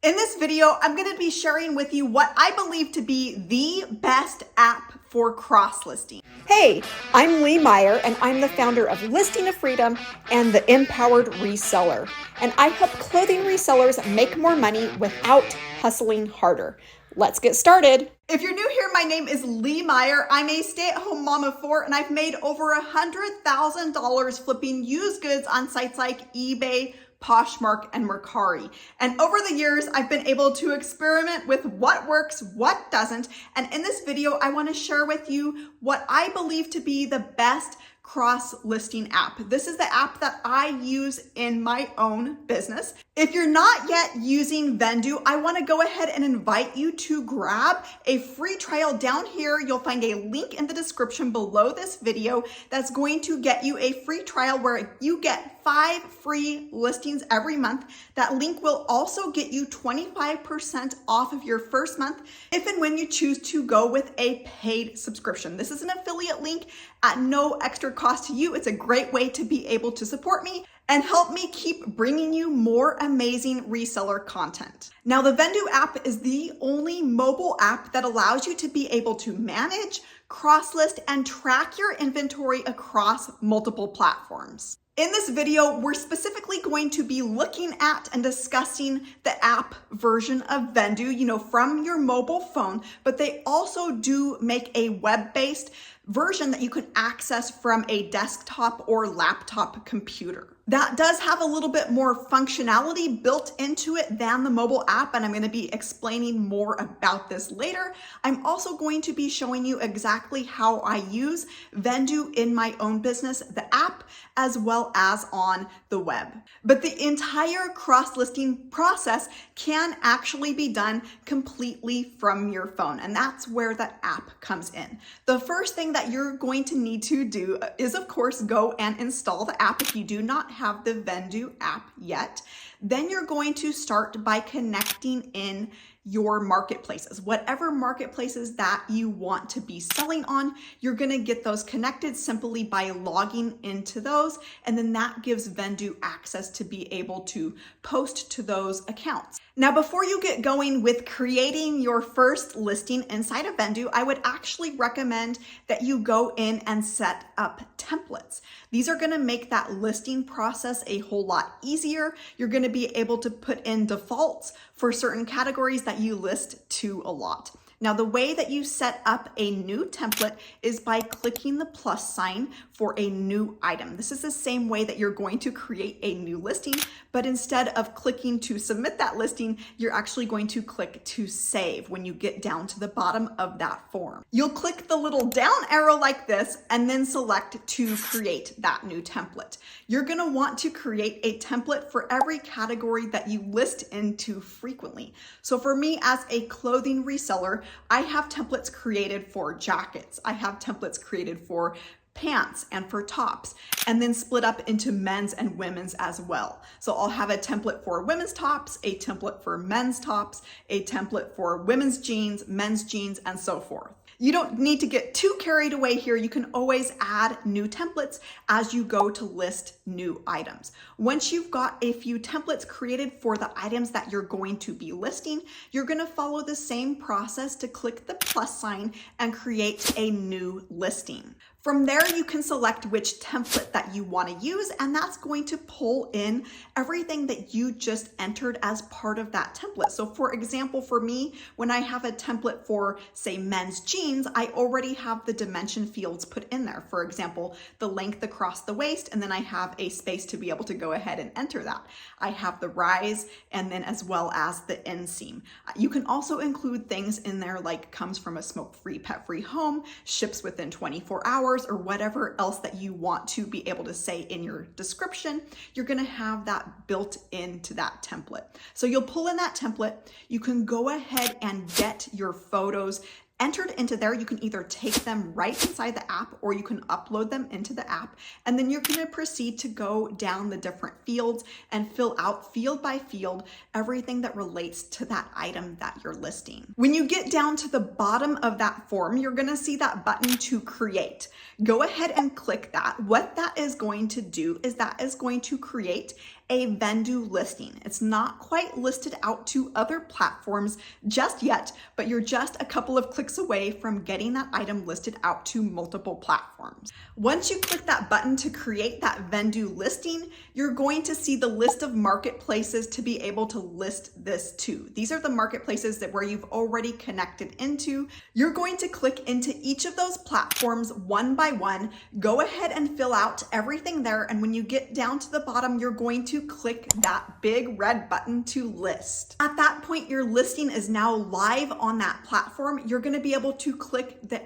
In this video, I'm going to be sharing with you what I believe to be the best app for cross-listing. Hey, I'm Lee Meyer, and I'm the founder of Listing of Freedom and the Empowered Reseller. And I help clothing resellers make more money without hustling harder. Let's get started. If you're new here, my name is Lee Meyer. I'm a stay-at-home mom of four, and I've made over $100,000 flipping used goods on sites like eBay, Poshmark, and Mercari. And over the years, I've been able to experiment with what works, what doesn't. And in this video, I want to share with you what I believe to be the best cross-listing app. This is the app that I use in my own business. If you're not yet using Vendoo, I want to go ahead and invite you to grab a free trial down here. You'll find a link in the description below this video that's going to get you a free trial where you get 5 free listings every month. That link will also get you 25% off of your first month if and when you choose to go with a paid subscription. This is an affiliate link at no extra cost to you. It's a great way to be able to support me and help me keep bringing you more amazing reseller content. Now, the Vendoo app is the only mobile app that allows you to be able to manage, cross-list, and track your inventory across multiple platforms. In this video, we're specifically going to be looking at and discussing the app version of Vendoo, from your mobile phone, but they also do make a web-based version that you can access from a desktop or laptop computer. That does have a little bit more functionality built into it than the mobile app, and I'm going to be explaining more about this later. I'm also going to be showing you exactly how I use Vendoo in my own business, the app, as well as on the web. But the entire cross-listing process can actually be done completely from your phone, and that's where the app comes in. The first thing that you're going to need to do is, of course, go and install the app if you do not have the Vendoo app yet. Then you're going to start by connecting in your marketplaces. Whatever marketplaces that you want to be selling on, you're going to get those connected simply by logging into those, and then that gives Vendoo access to be able to post to those accounts. Now, before you get going with creating your first listing inside of Vendoo, I would actually recommend that you go in and set up templates. These are going to make that listing process a whole lot easier. You're going to be able to put in defaults for certain categories that you list to a lot. Now, the way that you set up a new template is by clicking the plus sign for a new item. This is the same way that you're going to create a new listing, but instead of clicking to submit that listing, you're actually going to click to save when you get down to the bottom of that form. You'll click the little down arrow like this and then select to create that new template. You're going to want to create a template for every category that you list into frequently. So for me as a clothing reseller, I have templates created for jackets. I have templates created for pants and for tops, and then split up into men's and women's as well. So I'll have a template for women's tops, a template for men's tops, a template for women's jeans, men's jeans, and so forth. You don't need to get too carried away here. You can always add new templates as you go to list new items. Once you've got a few templates created for the items that you're going to be listing, you're going to follow the same process to click the plus sign and create a new listing. From there, you can select which template that you want to use, and that's going to pull in everything that you just entered as part of that template. So for example, for me, when I have a template for, say, men's jeans, I already have the dimension fields put in there. For example, the length across the waist, and then I have a space to be able to go ahead and enter that. I have the rise, and then as well as the inseam. You can also include things in there like comes from a smoke-free, pet-free home, ships within 24 hours, or whatever else that you want to be able to say in your description. You're going to have that built into that template. So you'll pull in that template. You can go ahead and get your photos entered into there. You can either take them right inside the app or you can upload them into the app, and then you're going to proceed to go down the different fields and fill out field by field everything that relates to that item that you're listing. When you get down to the bottom of that form, you're going to see that button to create. Go ahead and click that. What that is going to do is that is going to create a Vendoo listing. It's not quite listed out to other platforms just yet, but you're just a couple of clicks away from getting that item listed out to multiple platforms. Once you click that button to create that Vendoo listing, you're going to see the list of marketplaces to be able to list this to. These are the marketplaces that where you've already connected into. You're going to click into each of those platforms one by one, go ahead and fill out everything there, and when you get down to the bottom, you're going to click that big red button to list. At that point, your listing is now live on that platform. You're going to be able to click the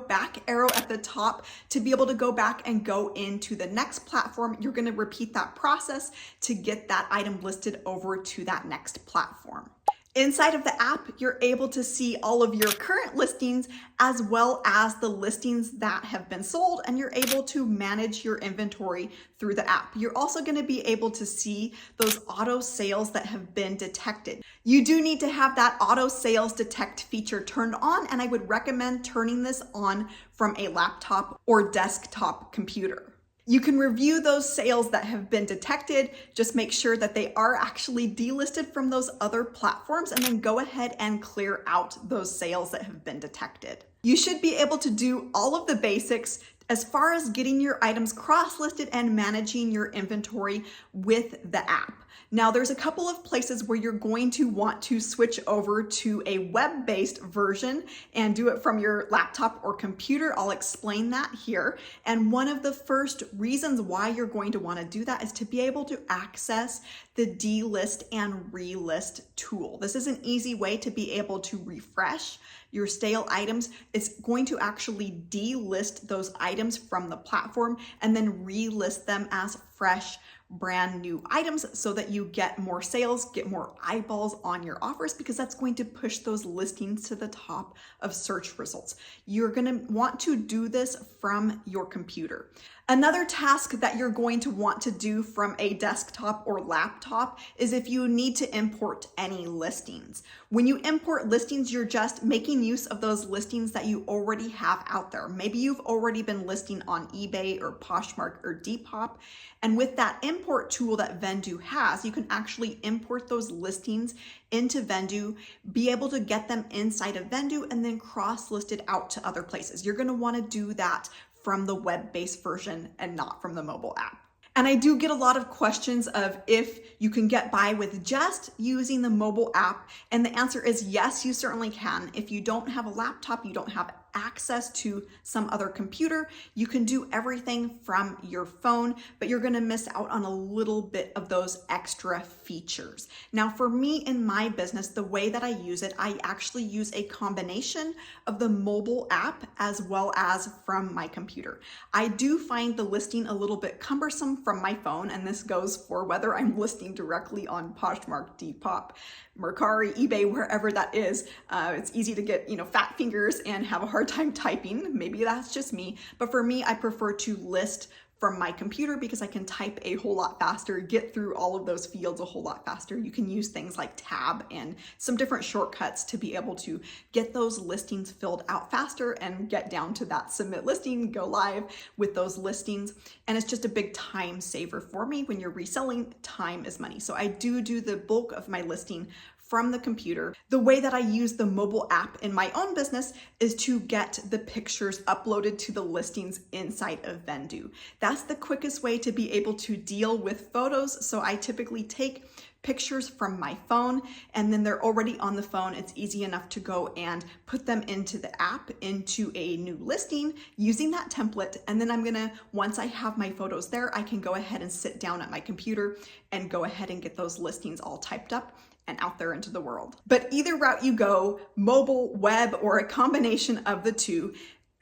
back arrow at the top to be able to go back and go into the next platform. You're going to repeat that process to get that item listed over to that next platform. Inside of the app, you're able to see all of your current listings as well as the listings that have been sold, and you're able to manage your inventory through the app. You're also going to be able to see those auto sales that have been detected. You do need to have that auto sales detect feature turned on, and I would recommend turning this on from a laptop or desktop computer. You can review those sales that have been detected, just make sure that they are actually delisted from those other platforms, and then go ahead and clear out those sales that have been detected. You should be able to do all of the basics as far as getting your items cross-listed and managing your inventory with the app. Now, there's a couple of places where you're going to want to switch over to a web-based version and do it from your laptop or computer. I'll explain that here. And one of the first reasons why you're going to want to do that is to be able to access the delist and relist tool. This is an easy way to be able to refresh your stale items. It's going to actually delist those items from the platform and then relist them as fresh, brand new items so that you get more sales, get more eyeballs on your offers, because that's going to push those listings to the top of search results. You're going to want to do this from your computer. Another task that you're going to want to do from a desktop or laptop is if you need to import any listings. When you import listings, you're just making use of those listings that you already have out there. Maybe you've already been listing on eBay or Poshmark or Depop. And with that import tool that Vendoo has, you can actually import those listings into Vendoo, be able to get them inside of Vendoo, and then cross-list it out to other places. You're going to want to do that from the web-based version and not from the mobile app. And I do get a lot of questions of if you can get by with just using the mobile app. And the answer is yes, you certainly can. If you don't have a laptop, you don't have access to some other computer, you can do everything from your phone, but you're going to miss out on a little bit of those extra features. Now, for me in my business, the way that I use it, I actually use a combination of the mobile app as well as from my computer. I do find the listing a little bit cumbersome from my phone, and this goes for whether I'm listing directly on Poshmark, Depop, Mercari, eBay, wherever that is. It's easy to get, fat fingers and have a hard time typing. Maybe that's just me, but for me, I prefer to list from my computer because I can type a whole lot faster, get through all of those fields a whole lot faster. You can use things like tab and some different shortcuts to be able to get those listings filled out faster and get down to that submit listing, go live with those listings. And it's just a big time saver for me. When you're reselling, time is money. So I do the bulk of my listing from the computer. The way that I use the mobile app in my own business is to get the pictures uploaded to the listings inside of Vendoo. That's the quickest way to be able to deal with photos. So I typically take pictures from my phone, and then they're already on the phone. It's easy enough to go and put them into the app, into a new listing using that template. And then once I have my photos there, I can go ahead and sit down at my computer and go ahead and get those listings all typed up and out there into the world. But either route you go, mobile, web, or a combination of the two,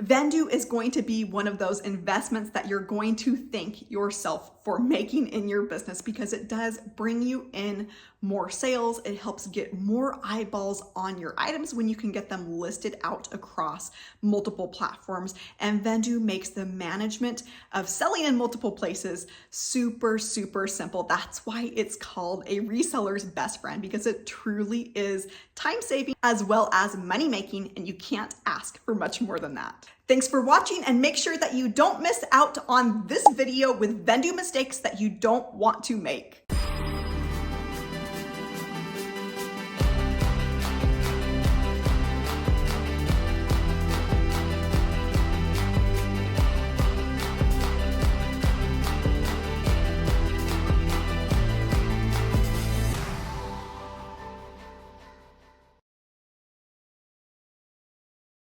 Vendoo is going to be one of those investments that you're going to thank yourself for making in your business, because it does bring you in more sales. It helps get more eyeballs on your items when you can get them listed out across multiple platforms. And Vendoo makes the management of selling in multiple places super, super simple. That's why it's called a reseller's best friend, because it truly is time saving as well as money making, and you can't ask for much more than that. Thanks for watching, and make sure that you don't miss out on this video with Vendoo mistakes that you don't want to make.